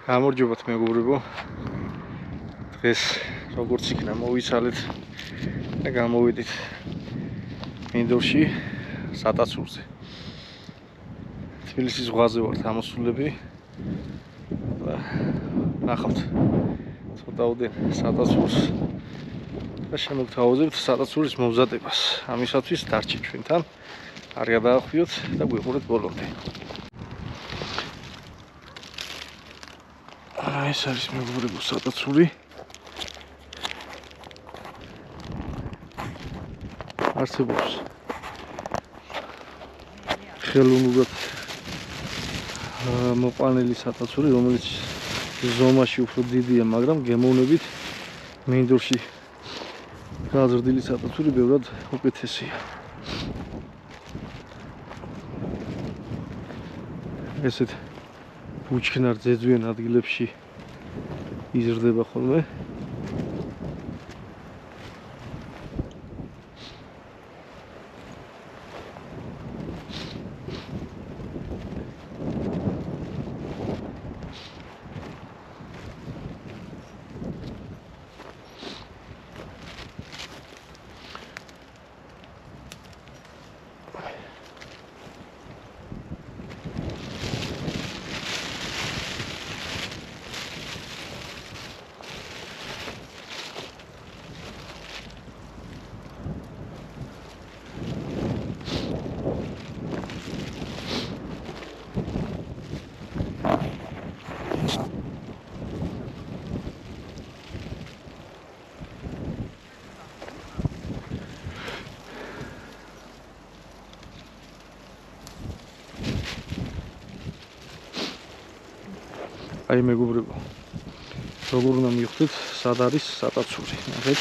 გამარჯობათ მეგობრებო. დღეს როგორც იქნა მოვიცალეთ და გამოვიდით მინდორში სატაცურზე. თბილისის ზღვაზე ვართ ამოსულები და ნახავთ ცოტაოდენ სატაცურს და შემოგთავაზებთ სატაცურის მომზადებას. ამისათვის დარჩით ჩვენთან, არ გადაახვიოთ და გვიყურეთ ბოლომდე. ეს არის მეგობრებო სატაცური. არსებობს ხელოვნურად მოყვანილი სატაცური, რომელიც ზომაში უფრო დიდია, მაგრამ გემოვნებით მინდორში გაზრდილი სატაცური ბევრად უკეთესია. ესეთ ბუჩქნარ ძეძვიან ადგილებში იზრდება ხოლმე. აი მეგობრებო, როგორ უნდა მივხვდეთ სად არის სატაცური. ნახეთ,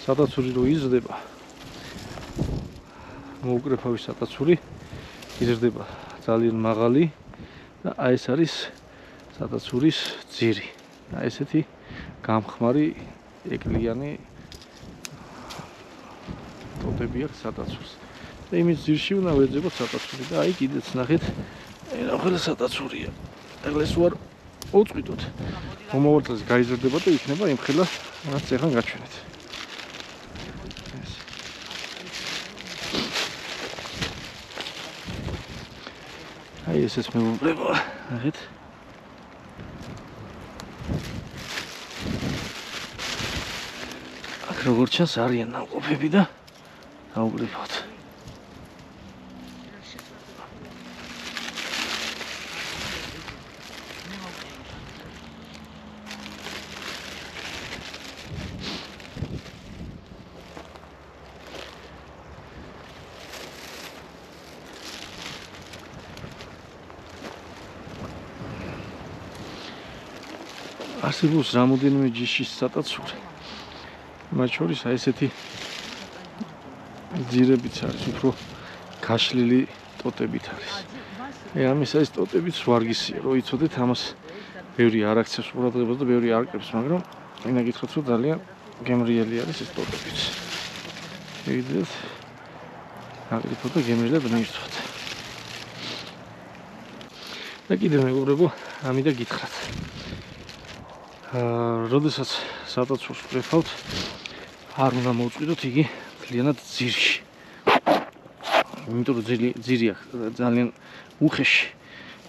სატაცური რო იზრდება, მოუკრეფავი სატაცური იზრდება ძალიან მაღალი და აი ეს არის სატაცურის ძირი. აი ესეთი გამხმარი ეკლიანი ტოტები აქვს სატაცურს. და იმის ძირში უნდა ვეძებოთ სატაცური და აი კიდეც ნახეთ, ყველა სატაცურია. ახლა ეს ვარ უწყვიტოთ. მომავალწილზე გაიზრდება და იქნება იმ ხელა, რაც ეხლა გაჩვენეთ. აი ესეც მეგობრებო, ნახეთ. აქ როგორც ჩანს არიან ნამყოფები და დაუგრიფოთ. არსებობს რამოდენიმე ჯიშის სატაცური. მათ შორის აი ესეთი ძირებიც არის, უფრო გაშლილი ტოტებით არის. ამის ეს ტოტებიც ვარგისია, რომ იცოდეთ, ამას ბევრი არ აქცევს ყურადღებას და ბევრი არ კრებს, მაგრამ ვინა გითხრათ, რომ ძალიან გემრიელი არის ეს ტოტებიც. შეგიძლიათ აკრიფოთ და გემრიელად მივცოთ. და კიდევ მეგობრებო, ამიდა გითხრათ. როდესაც სატაცურს ვკრეფავთ, არ უნდა მოვწყვიტოთ იგი მთლიანად ძირში. იმიტომ რომ ძირი აქვს ძალიან უხეში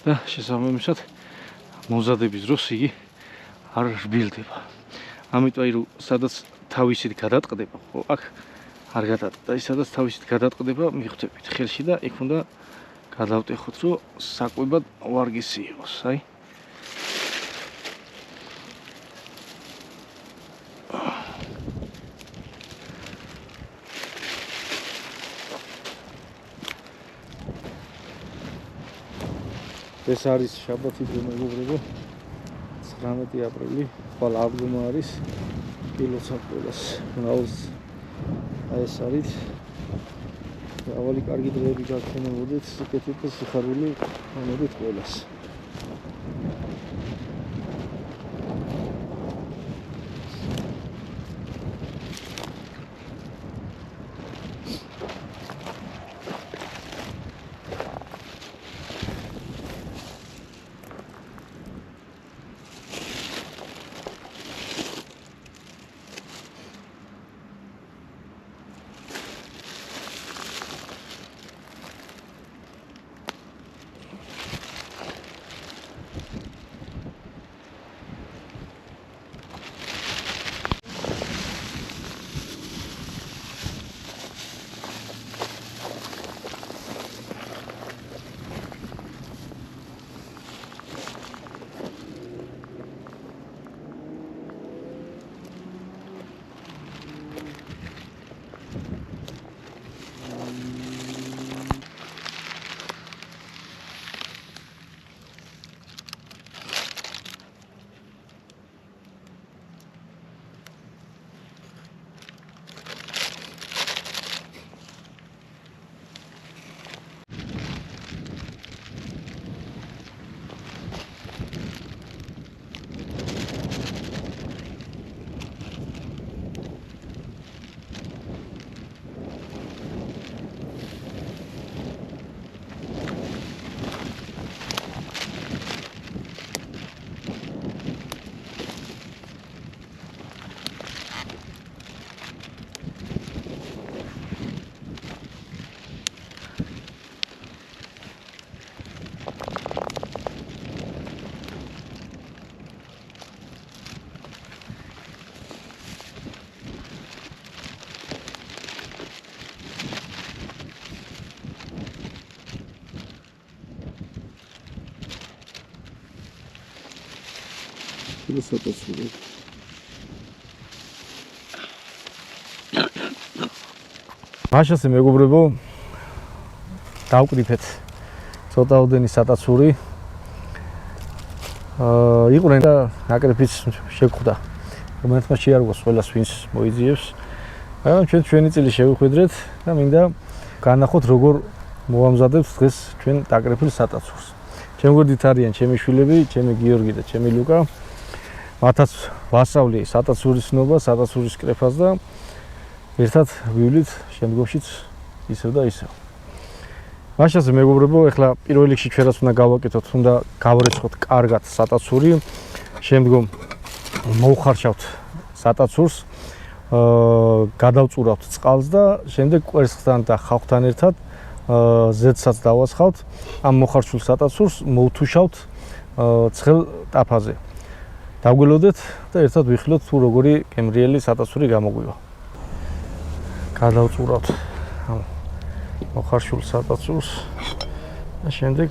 და შესაბამისად მომზადების დროს იგი არ რბილდება. ამიტომ რომ სადაც თავისით გადატყდება, აქ არ გადატყდა. ის სადაც თავისით გადატყდება, მიხვდებით ხელში და იქ უნდა გადავტეხოთ, რომ საკვებად ვარგისი იყოს. აი ეს არის შაბათი დღე მეგობრებო, 19 აპრილი, ხვალ აღდგომა არის კილოსაც ყველას. მრავლს აი ეს არის. ავალი კარგი დღეები გაგხსენებოდეთ, სიკეთით და სიხარული ამოდით ყველას. მაშასე მეგობრებო, დავკრიფეთ ცოტაოდენი სატაცური. იყვნენ და ნაკრეფიც შეგხვდა. რომელთმა შეარგოს ყველას ვინც მოიძიებს. ჩვენ ჩვენი წილი შევიხვედრეთ და მინდა განახოთ როგორ მოამზადებს დღეს ჩვენ დაკრეფილ სატაცურს. ჩემ გვერდით არიან ჩემი შვილები, ჩემი გიორგი და ჩემი ლუკა. მათაც ვასწავლი სატაცურის ნობა, სატაცურის კრეფას და ერთად ვივლით შემდგომშიც ისევ და ისევ. მაშასე მეგობრებო, ეხლა პირველ რიგში ჩვენაც უნდა გავაკეთოთ, უნდა გავრეცხოთ კარგად სატაცური, შემდგომ მოვხარშავთ სატაცურს, გადავწურავთ წყალს და შემდეგ კვერცხთან და ხავხთან ერთად ზედსაც დავასხავთ. ამ მოხარშულ სატაცურს მოვთუშავთ ცხელ ტაფაზე. დავგველოდეთ და ერთად ვიხილოთ თუ როგორი გემრიელი სატაცური გამოგვივა. გადავწურავთ ამ მოხარშულ სატაცურს და შემდეგ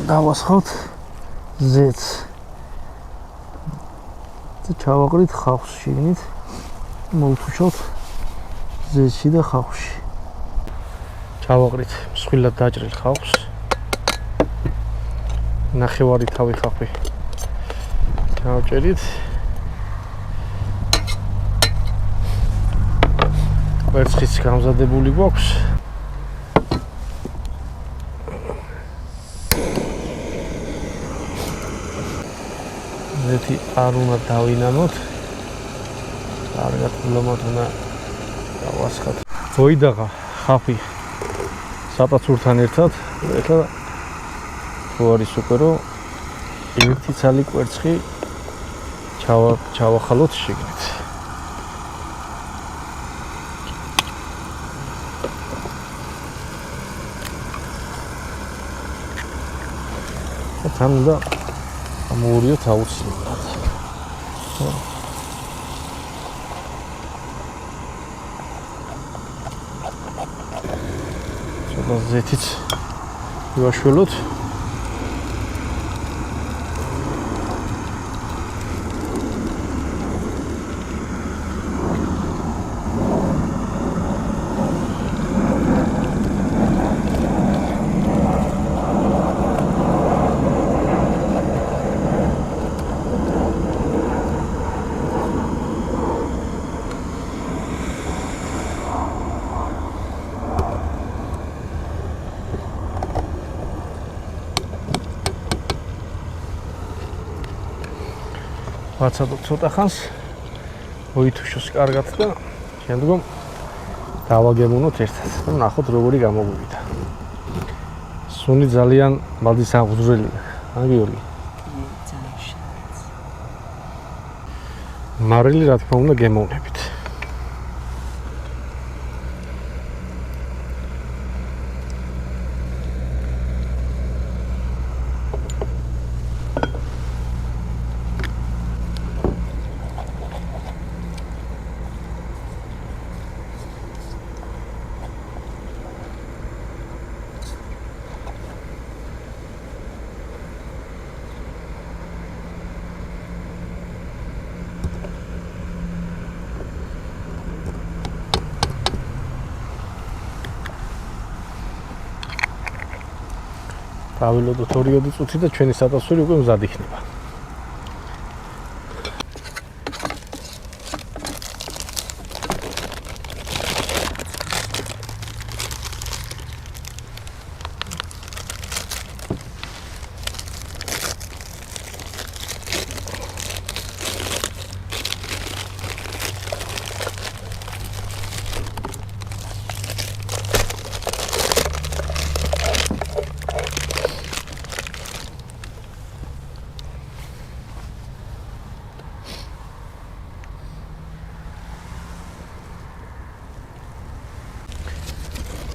დავასხავთ ზედს. და ჩავაყრით ხავხს შიგნით, მოვთუშავთ ზედში და ხავხში. ჩავაყრით მსხვილად დაჭრილ ხავხს. ნახევარი თავი ხავხი ჩავჭერით. კვერცხიც გამზადებული გვაქვს. ზეთი არ უნდა დავინამოთ. კარგად ვლომოთ უნდა დავასხათ. მოიდაღა ხავხი სატაცურთან ერთად. ეხლა თუ არის უკვე რომ ერთი ცალი კვერცხი ჩავახალოთ შიგნით. თან უნდა მოვურიოთ აუცილებლად. ცოტა ზეთიც ვაშველოთ. ვაცადოთ ცოტა ხანს, მოითუშოს კარგად და შემდგომ დავაგემუნოთ ერთად და ნახოთ როგორი გამოგვივიდა. სუნი ძალიან მალდის აღუძვრელია, გიორგი? მარილი რა თქმა უნდა გემოვნებით. გავილოდოთ 2 წუთი და ჩვენი სატაცური უკვე მზად იქნება.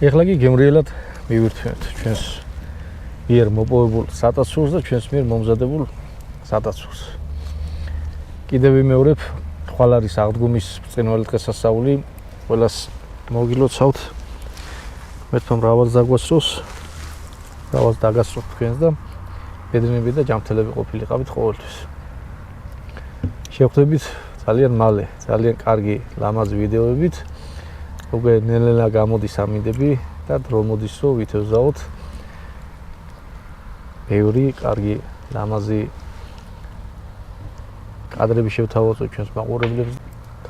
ეხლა კი გემრიელად მივირთვენთ ჩვენს მიერ მოპოვებულ სატაცურს და ჩვენს მიერ მომზადებულ სატაცურს. კიდევ ვიმეორებ, ხვალ არის აღდგომის ბრწყინვალე დღესასწაული, ყველას მოგილოცავთ. მერთო მრავალს დაგვასწროს, მრავალს დაგასწროთ თქვენს და ბედნიერი და ჯანმრთელები ყოფილიყავით ყოველთვის. შევხვდებით ძალიან მალე, ძალიან კარგი ლამაზი ვიდეოებით. უკვე ნელ-ნელა გამოდის ამინდები და დრო მოდის რომ ვითევზაოთ ბევრი კარგი ლამაზი კადრები შევთავაზოთ ჩვენს მაყურებლებს.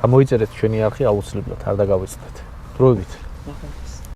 გამოიწერეთ ჩვენი არხი აუცილებლად არ დაგავიწყდეთ. დროებით.